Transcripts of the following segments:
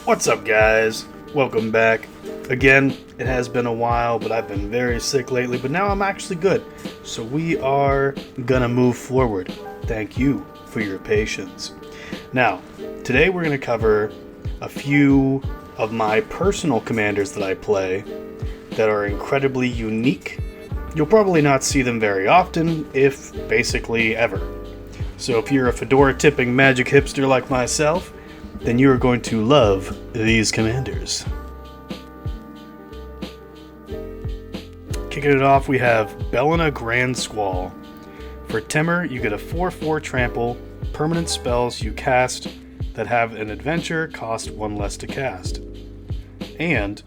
What's up, guys? Welcome back. Again, it has been a while, but I've been very sick lately, but now I'm actually good. So we are gonna move forward. Thank you for your patience. Now, today we're gonna cover a few of my personal commanders that I play that are incredibly unique. You'll probably not see them very often, if basically ever. So if you're a fedora-tipping magic hipster like myself, then you are going to love these commanders. Kicking it off, we have Baloth Grand Squall. For Timur, you get a 4/4 trample. Permanent spells you cast that have an adventure cost 1 less to cast. And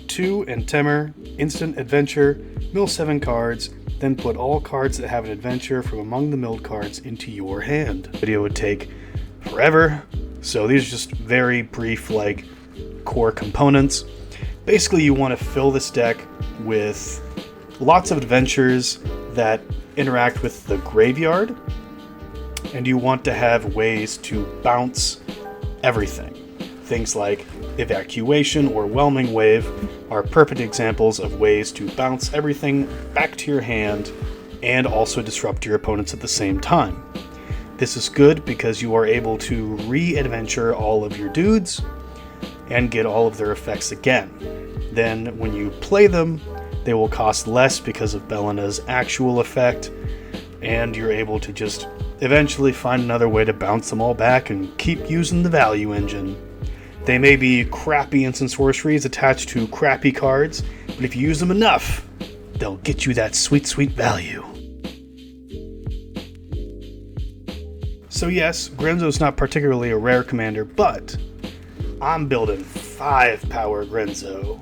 2 and Timur, instant adventure, mill 7 cards, then put all cards that have an adventure from among the milled cards into your hand. The video would take forever, so these are just very brief, core components. Basically, you want to fill this deck with lots of adventures that interact with the graveyard, and you want to have ways to bounce everything. Things like Evacuation or Whelming Wave are perfect examples of ways to bounce everything back to your hand and also disrupt your opponents at the same time. This is good because you are able to re-adventure all of your dudes and get all of their effects again. Then when you play them, they will cost less because of Baloth's actual effect, and you're able to just eventually find another way to bounce them all back and keep using the value engine. They may be crappy instant sorceries attached to crappy cards, but if you use them enough, they'll get you that sweet, sweet value. So yes, Grenzo's not particularly a rare commander, but I'm building 5 power Grenzo.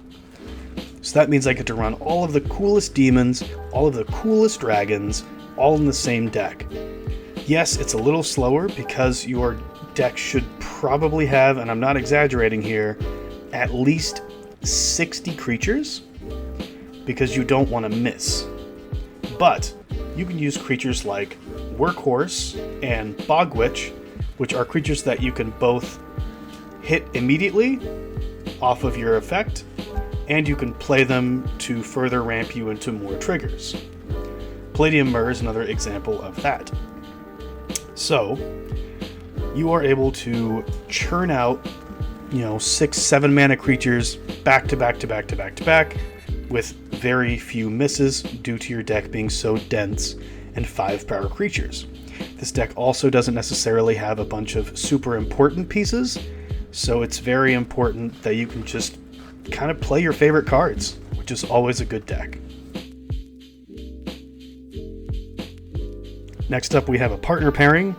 So that means I get to run all of the coolest demons, all of the coolest dragons, all in the same deck. Yes, it's a little slower because your deck should probably have, and I'm not exaggerating here, at least 60 creatures, because you don't want to miss. But you can use creatures like Workhorse and Bogwitch, which are creatures that you can both hit immediately off of your effect, and you can play them to further ramp you into more triggers. Palladium Myrrh is another example of that. So you are able to churn out, 6-7 mana creatures back to back to back to back to back with very few misses due to your deck being so dense and 5 power creatures. This deck also doesn't necessarily have a bunch of super important pieces, so it's very important that you can just kind of play your favorite cards, which is always a good deck. Next up, we have a partner pairing.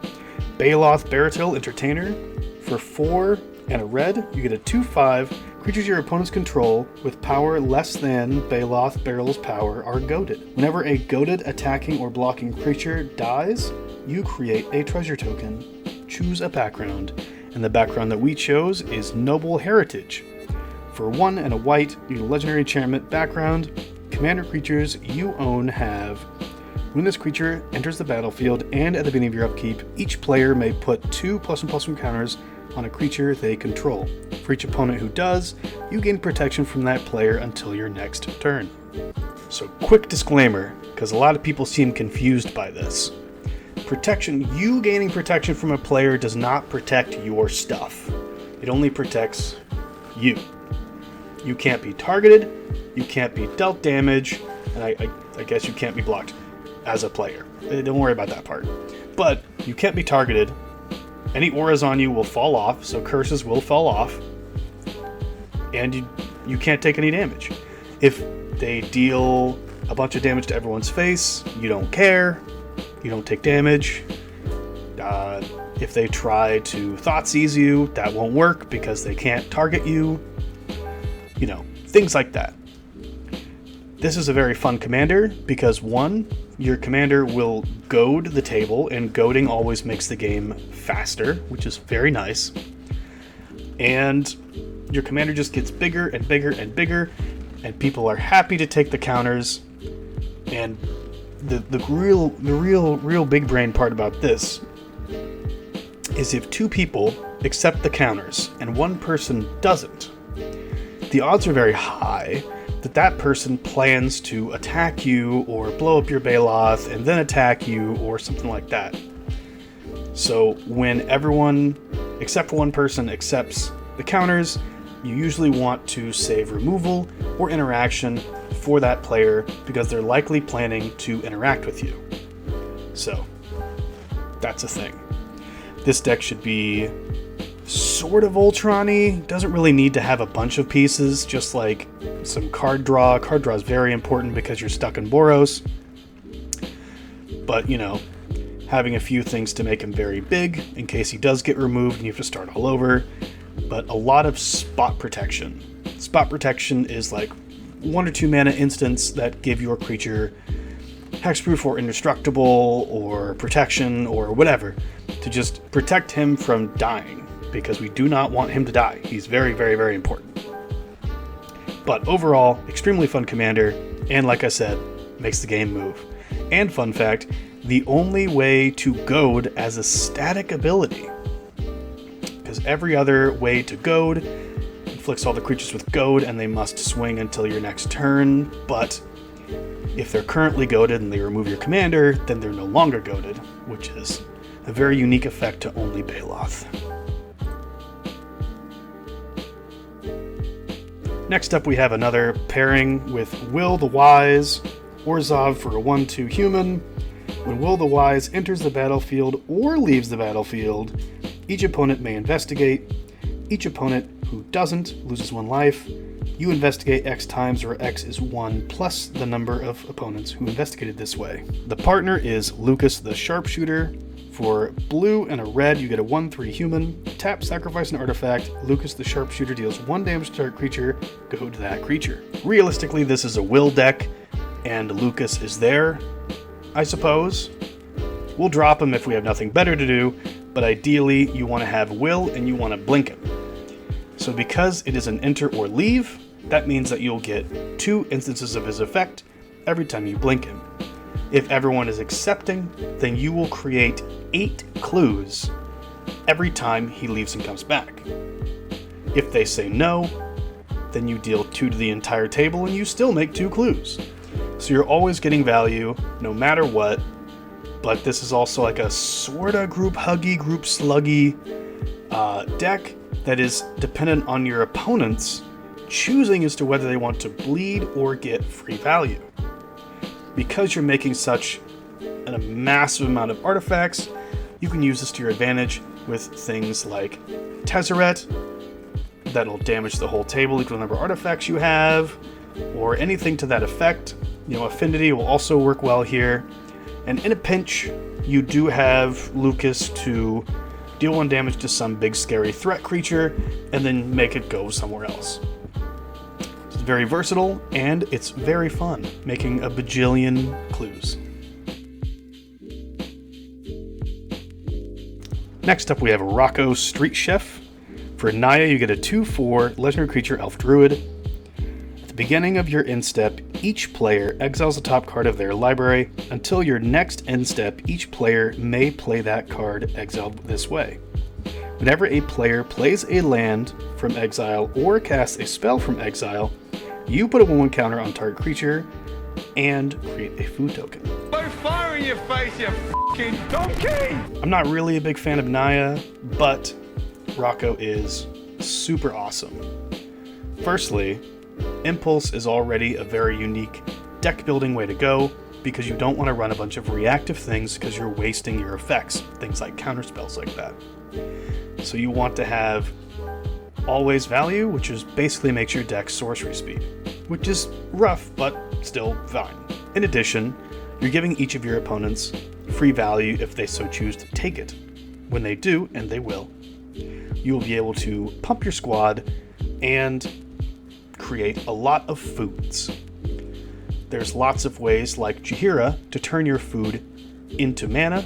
Baloth Baratil Entertainer. For 4 and a red, you get a 2/5. Creatures your opponents control with power less than Baloth Baril's power are goaded. Whenever a goaded attacking or blocking creature dies, you create a treasure token. Choose a background, and the background that we chose is Noble Heritage. For 1 and a white, you get a legendary enchantment background. Commander creatures you own have: when this creature enters the battlefield and at the beginning of your upkeep, each player may put 2+1/+1 counters on a creature they control. For each opponent who does, you gain protection from that player until your next turn. So quick disclaimer, because a lot of people seem confused by this. You gaining protection from a player does not protect your stuff. It only protects you. You can't be targeted, you can't be dealt damage, and I guess you can't be blocked as a player. Don't worry about that part. But you can't be targeted. Any auras on you will fall off, so curses will fall off, and you can't take any damage. If they deal a bunch of damage to everyone's face, you don't care. You don't take damage. If they try to Thoughtseize you, that won't work because they can't target you. Things like that. This is a very fun commander because 1, your commander will goad the table, and goading always makes the game faster, which is very nice. And your commander just gets bigger and bigger and bigger, and people are happy to take the counters. And the real big brain part about this is if 2 people accept the counters, and one person doesn't, the odds are very high that that person plans to attack you or blow up your Baloth and then attack you or something like that. So when everyone except for one person accepts the counters, you usually want to save removal or interaction for that player because they're likely planning to interact with you. So that's a thing. This deck should be sort of Ultron-y. Doesn't really need to have a bunch of pieces, just like some card draw. Card draw is very important because you're stuck in Boros. But, you know, having a few things to make him very big in case he does get removed and you have to start all over. But a lot of spot protection. Spot protection is like 1 or 2 mana instants that give your creature hexproof or indestructible or protection or whatever to just protect him from dying, because we do not want him to die. He's very, very, very important. But overall, extremely fun commander, and like I said, makes the game move. And fun fact, the only way to goad as a static ability, because every other way to goad inflicts all the creatures with goad and they must swing until your next turn, but if they're currently goaded and they remove your commander, then they're no longer goaded, which is a very unique effect to only Baloth. Next up we have another pairing with Will the Wise, Orzhov for a 1/2 human. When Will the Wise enters the battlefield or leaves the battlefield, each opponent may investigate. Each opponent who doesn't loses 1 life. You investigate X times, where X is 1 plus the number of opponents who investigated this way. The partner is Lucas the Sharpshooter. For blue and a red, you get a 1/3 human. Tap, sacrifice an artifact. Lucas the Sharpshooter deals 1 damage to target creature. Go to that creature. Realistically, this is a Will deck, and Lucas is there, I suppose. We'll drop him if we have nothing better to do, but ideally you want to have Will and you want to blink him. So because it is an enter or leave, that means that you'll get 2 instances of his effect every time you blink him. If everyone is accepting, then you will create 8 clues every time he leaves and comes back. If they say no, then you deal 2 to the entire table and you still make 2 clues. So you're always getting value, no matter what, but this is also like a sorta group huggy, group sluggy deck that is dependent on your opponents choosing as to whether they want to bleed or get free value. Because you're making such a massive amount of artifacts, you can use this to your advantage with things like Tezzeret, that'll damage the whole table equal to the number of artifacts you have, or anything to that effect. You know, Affinity will also work well here. And in a pinch, you do have Lucas to deal 1 damage to some big scary threat creature, and then make it go somewhere else. It's very versatile, and it's very fun, making a bajillion clues. Next up we have Rocco Street Chef. For Naya, you get a 2/4 legendary creature elf druid. At the beginning of your end step, each player exiles the top card of their library. Until your next end step, each player may play that card exiled this way. Whenever a player plays a land from exile or casts a spell from exile, you put a 1/1 counter on target creature and create a food token. Throw fire in your face, you f***ing donkey! I'm not really a big fan of Naya, but Rocco is super awesome. Firstly, Impulse is already a very unique deck building way to go, because you don't want to run a bunch of reactive things because you're wasting your effects, things like counter spells like that. So you want to have always value, which is basically makes your deck sorcery speed, which is rough, but still fine. In addition, you're giving each of your opponents free value if they so choose to take it. When they do, and they will, you will be able to pump your squad and create a lot of foods. There's lots of ways, like Jaheira, to turn your food into mana,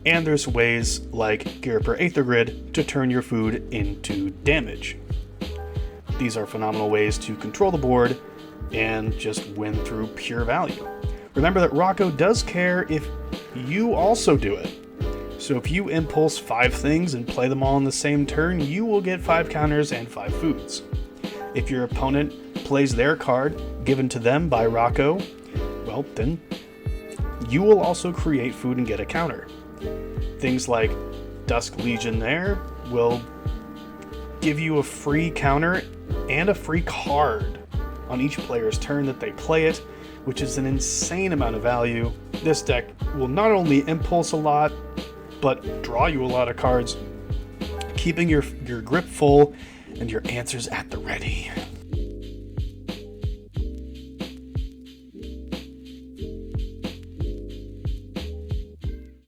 and there's ways like Ghirapur Aether Grid to turn your food into damage. These are phenomenal ways to control the board and just win through pure value. Remember that Rocco does care if you also do it. So if you impulse 5 things and play them all in the same turn, you will get 5 counters and 5 foods. If your opponent plays their card, given to them by Rocco, well, then you will also create food and get a counter. Things like Dusk Legionnaire will give you a free counter and a free card on each player's turn that they play it, which is an insane amount of value. This deck will not only impulse a lot, but draw you a lot of cards, keeping your grip full and your answers at the ready.